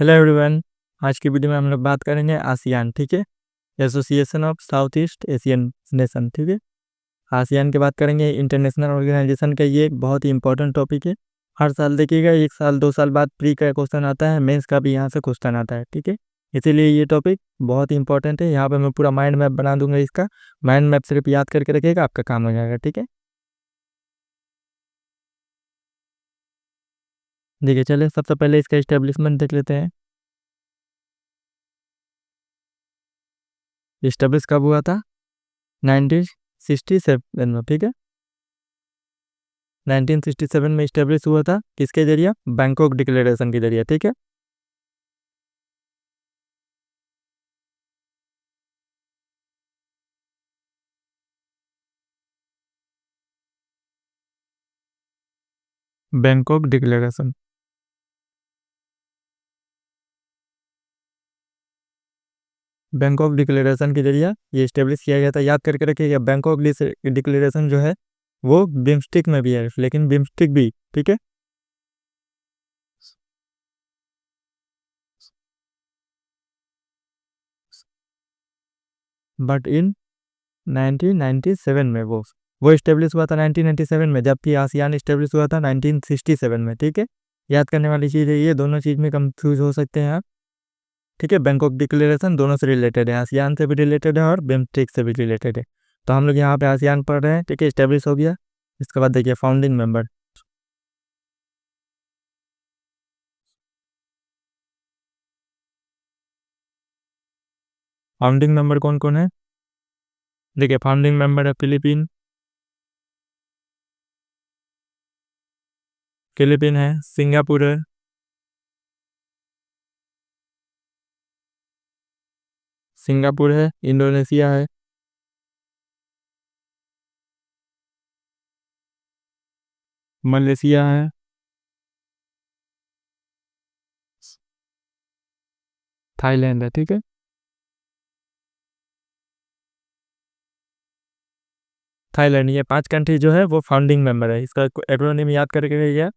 Hello everyone. आज की video में हम लोग बात करेंगे आसियान। ठीक है, association of south east Asian nation. ठीक है, आसियान की बात करेंगे। इंटरनेशनल ऑर्गेनाइजेशन का ये एक बहुत ही इंपॉर्टेंट टॉपिक है। हर साल देखिएगा, 1 साल 2 साल बाद प्री का क्वेश्चन आता है, मेंस का भी यहाँ से क्वेश्चन आता है। ठीक है, इसीलिए ये टॉपिक बहुत ही इंपॉर्टेंट है। यहाँ पे मैं पूरा माइंड मैप बना दूंगा। इसका माइंड मैप सिर्फ याद करके रखिएगा, आपका काम हो जाएगा। ठीक है, देखिए चलिए सबसे पहले इसका इस्टेब्लिशमेंट देख लेते हैं। इस्टेब्लिश कब हुआ था? 1967 में। ठीक है, 1967 में इस्टेब्लिश हुआ था। किसके जरिए? बैंकॉक डिक्लेरेशन के जरिए। ठीक है, बैंकॉक डिक्लेरेशन। बैंकॉक डिक्लेरेशन के जरिए ये इस्टेब्लिश किया गया था। याद करके रखिएगा, बैंकॉक डिक्लेरेशन जो है वो बिम्स्टिक में भी है, लेकिन बिम्स्टिक भी, ठीक है, बट इन 1997 में वो इस्टेब्लिश हुआ था 1997 में, जबकि आसियान इस्टेब्लिश हुआ था 1967 में। ठीक है, याद करने वाली चीज़ है ये, दोनों चीज़ में कंफ्यूज हो सकते हैं आप। ठीक है, बैंकॉक डिक्लेरेशन दोनों से रिलेटेड है, आसियान से भी रिलेटेड है और बिम्स्टिक से भी रिलेटेड है। तो हम लोग यहाँ पे आसियान पढ़ रहे हैं। ठीक है, इस्टेब्लिश हो गया। इसके बाद देखिए फाउंडिंग मेंबर। फाउंडिंग मेंबर कौन कौन है? देखिए फाउंडिंग मेंबर है फिलीपीन है, सिंगापुर है, सिंगापुर है, इंडोनेशिया है, मलेशिया है, थाईलैंड है। ठीक है, थाईलैंड, ये 5 कंट्री जो है वो फाउंडिंग मेंबर है। इसका एक्रोनिम याद करके रखिएगा।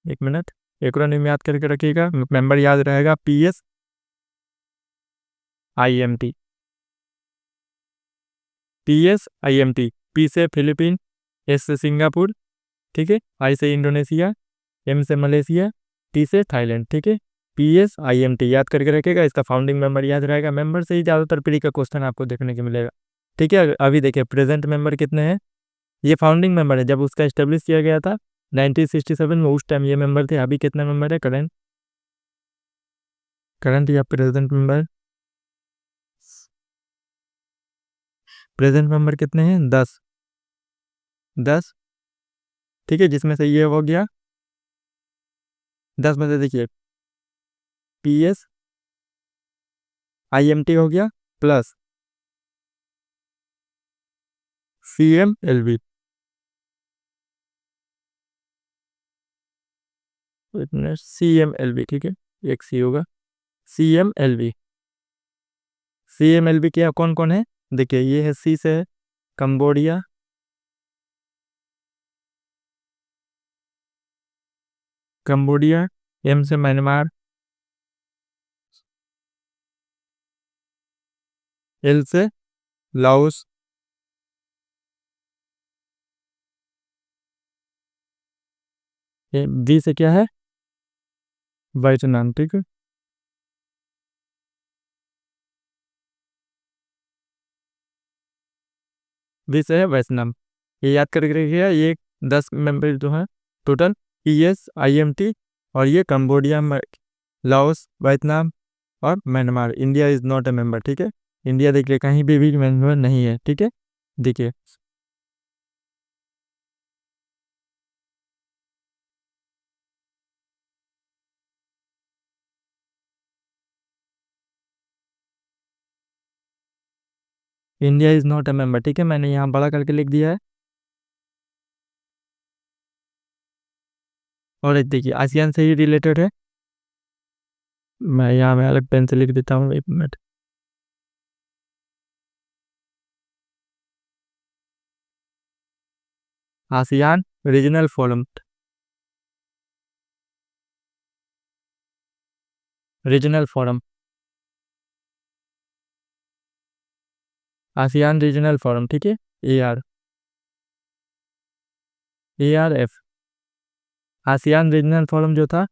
एक मिनट, एक्रोनिम याद करके रखिएगा, मेंबर याद रहेगा, PSIMT। PSIMT, पी से फिलीपीन, एस से सिंगापुर, ठीक है, आई से इंडोनेशिया, एम से मलेशिया, टी से थाईलैंड। ठीक है, PSIMT याद करके रखिएगा। इसका फाउंडिंग मेंबर याद रहेगा। मेंबर से ही ज़्यादातर प्री का क्वेश्चन आपको देखने को मिलेगा। ठीक है, अभी देखिए प्रेजेंट मेंबर कितने हैं। ये फाउंडिंग मेंबर है, जब उसका स्टेब्लिश किया गया था 1967 में, उस टाइम ये मेंबर थे। अभी कितने मेंबर है करंट? करंट या प्रेजेंट मेंबर? प्रेजेंट मेंबर कितने हैं? 10। 10, ठीक है, जिसमें से ये हो गया 10 में से देखिए PSIMT हो गया, प्लस CMLB। इतने CMLB, ठीक है, एक सी होगा, CMLB। CMLB क्या कौन कौन है? देखिए ये है, सी से है कंबोडिया, कंबोडिया, एम से म्यांमार, एल से लाओस, बी से क्या है? वियतनाम। ठीक है, बी से है वियतनाम। ये याद करके रखिएगा। ये 10 मेंबर जो हैं टोटल, PSIMT, और ये कंबोडिया, लाओस, वियतनाम और Myanmar. India is not a member. ठीक है, इंडिया देखिए कहीं भी मेंबर नहीं है। ठीक है, देखिए India is not a member. ठीक है, मैंने यहाँ बड़ा करके लिख दिया है। और एक देखिए आसियान से ही रिलेटेड है, मैं यहाँ में अलग पेन से लिख देता हूँ, एक minute. ASEAN regional forum. Regional forum, ASEAN regional forum, ठीक है, ARF। आसियान रीजनल फोरम जो था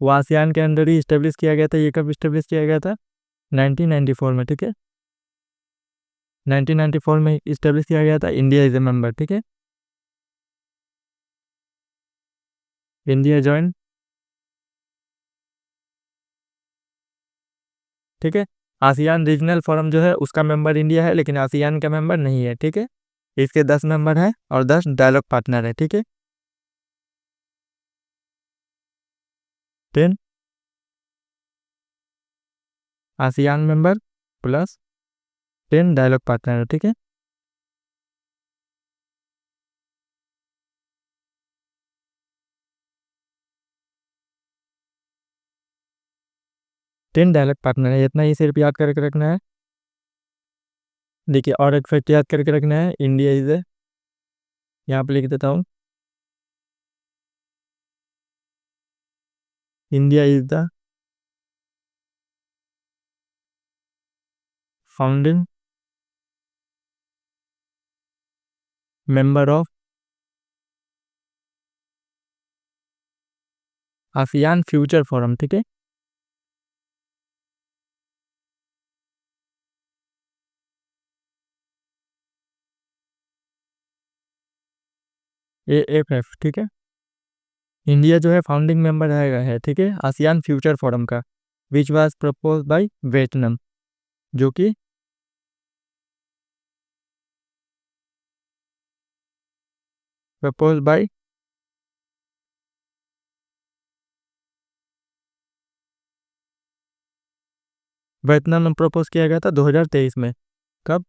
वो आसियान के अंदर ही इस्टेब्लिश किया गया था। ये कब इस्टेब्लिश किया गया था? 1994 में, ठीक है, 1994 में इस्टेब्लिश किया गया था। इंडिया इज ए मेंबर, ठीक है, इंडिया ज्वाइन, ठीक है। आसियान रीजनल फोरम जो है उसका मेंबर इंडिया है, लेकिन आसियान का मेंबर नहीं है, ठीक है। इसके 10 मेंबर हैं और 10 डायलॉग पार्टनर है, ठीक है। 10 ASEAN member plus 10 dialogue partner है, ठीक है। टेन डायलॉग पार्टनर है, इतना ही सिर्फ याद करके रखना है। देखिए और एक फैक्ट याद करके रखना है, इंडिया इज ए, यहाँ पे लिख देता हूँ, India is the founding member of ASEAN future forum, ठीक है, AFF, ठीक है। इंडिया जो है फाउंडिंग मेंबर है, ठीक है, आसियान फ्यूचर फोरम का, which was propose by Vietnam, जो कि प्रपोज बाय वियतनाम में प्रपोज किया गया था 2023 में। कब?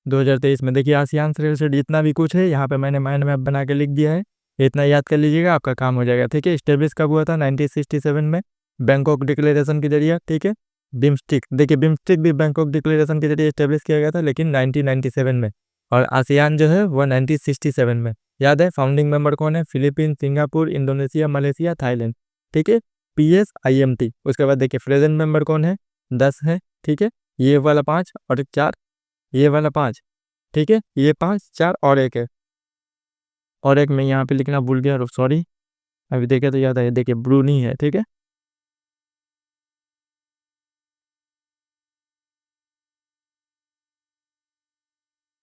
2023 में। देखिए आसियान से रिलेटेड जितना भी कुछ है यहाँ पे मैंने माइंड मैप बना के लिख दिया है, इतना याद कर लीजिएगा, आपका काम हो जाएगा, ठीक है। स्टेब्लिश कब हुआ था? 1967 में, बैंकॉक डिक्लेरेशन के जरिए, ठीक है। बिम्स्टिक, देखिए बिम्स्टिक भी बैंकॉक डिक्लेरेशन के जरिए स्टेब्लिश किया गया था, लेकिन 1997 में। और आसियान जो है वो 1967 में। याद है फाउंडिंग मेंबर कौन है? Philippine, Singapore, Indonesia, Malaysia, Thailand, ठीक है। PSIMT। उसके बाद देखिए प्रेजेंट मेंबर कौन है? 10 है, ठीक है। ये वाला 5 और 4, ये वाला 5, ठीक है, ये 5 4 और एक है, और एक मैं यहाँ पे लिखना भूल गया, सॉरी, अभी देखे तो याद आया, देखिए ब्रूनी है, ठीक है,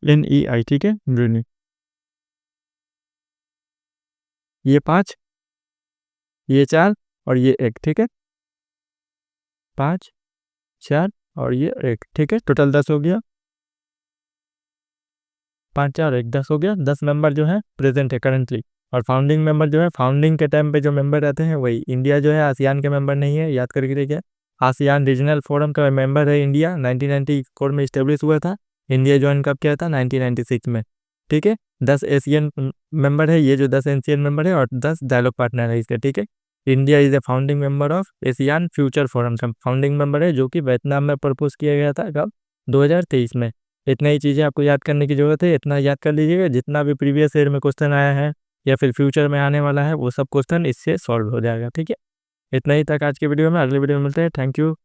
NEI, ठीक है, ब्रूनी। ये 5, ये 4 और ये एक, ठीक है, 5 4 और ये एक, ठीक है, टोटल 10 हो गया, 5 4 1 10 हो गया। 10 मेंबर जो है प्रेजेंट है करेंटली। और फाउंडिंग मेंबर जो है, फाउंडिंग के टाइम पे जो मेंबर रहते हैं वही इंडिया जो है आसियान के मेंबर नहीं है, याद करके देखिए। आसियान रीजनल फोरम का मेंबर है इंडिया, 1994 में इस्टेब्लिश हुआ था। इंडिया ज्वाइन कब किया था? 1996 में, ठीक है। 10 एशियन मेंबर है, ये जो 10 एशियन मेंबर है, और 10 डायलॉग पार्टनर है इसके, ठीक है। India is a founding member of ASEAN future forum का फाउंडिंग मेंबर है, जो कि वियतनाम में प्रपोज किया गया था कब? 2023 में। इतना ही चीज़ें आपको याद करने की ज़रूरत है, इतना याद कर लीजिएगा, जितना भी प्रीवियस ईयर में क्वेश्चन आया है या फिर फ्यूचर में आने वाला है वो सब क्वेश्चन इससे सॉल्व हो जाएगा, ठीक है। इतना ही तक आज के वीडियो में, अगले वीडियो में मिलते हैं, थैंक यू।